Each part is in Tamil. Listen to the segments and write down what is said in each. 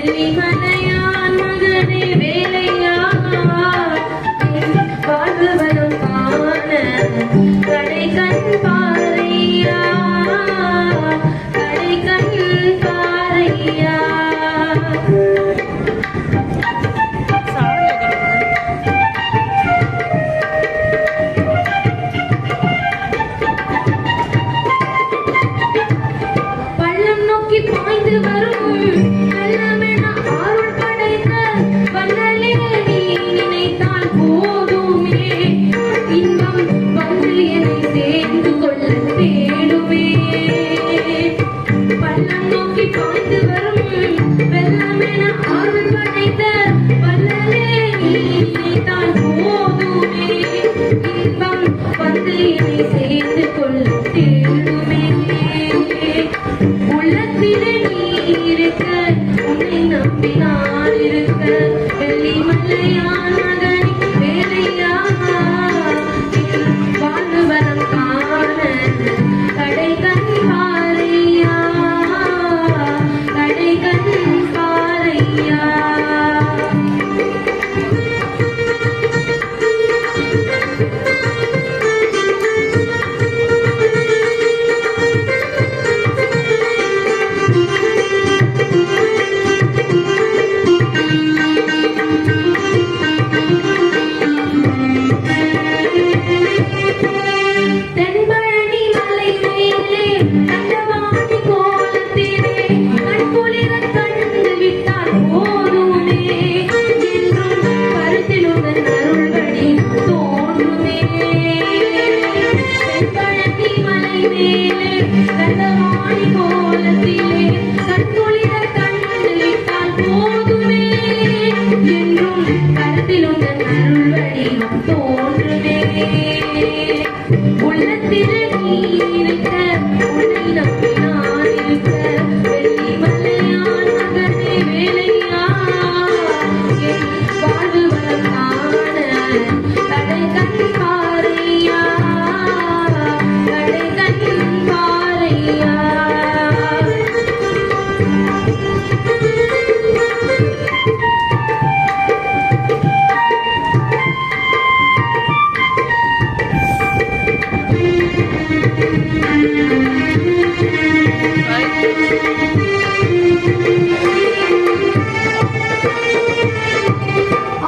வெள்ளிமலையான் மகனே வேலையா வாழ்வனம் காண கடை கண் பாறையா கடை கண் பாறையா பள்ளம் நோக்கி பாய்ந்து வரும் உள்ளத்திலே நீ இருக்க உன்னை நம்பி நான் இருக்க வெள்ளிமலையான் மகனே வேலையா வாழ்வனம் காண கடை கண் பாறையா கடை கண் பாறையா உள்ளத்திலே நீ இருக்க உன்னை நம்பி நான் இருக்க வெள்ளிமலையான் மகனே வேலையா வாழ்வனம் காண கடை கண் பாறையா கடை கண் பாறையா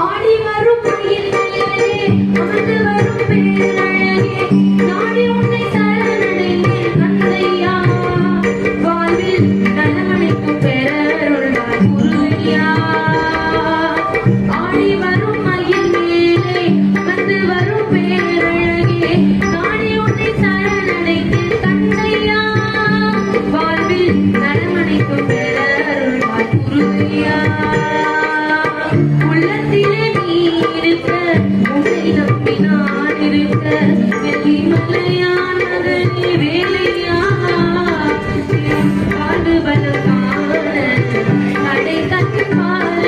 ஆடி வரும் மயில்களே அமர்ந்து வரும் பேரழகே நாடி உன்னை சரணடைந்தேன் கந்தையா வாழ்வில் நலமளிக்கும் பெறருள்வாய் குருவையா ஆடி வரும் மயில் மேலே அமர்ந்து வரும் பேரழகே நாடி உன்னை சரணடைந்தேன் கந்தையா வாழ்வில் நலமளிக்கும் பெறருள்வாய் குருவையா உள்ளத்திலே நீ இருக்க உன்னை நம்பி நான் இருக்க வெள்ளிமலையான் மகனே வேலையா வாழ்வனம் காண கடை கண் பாறையா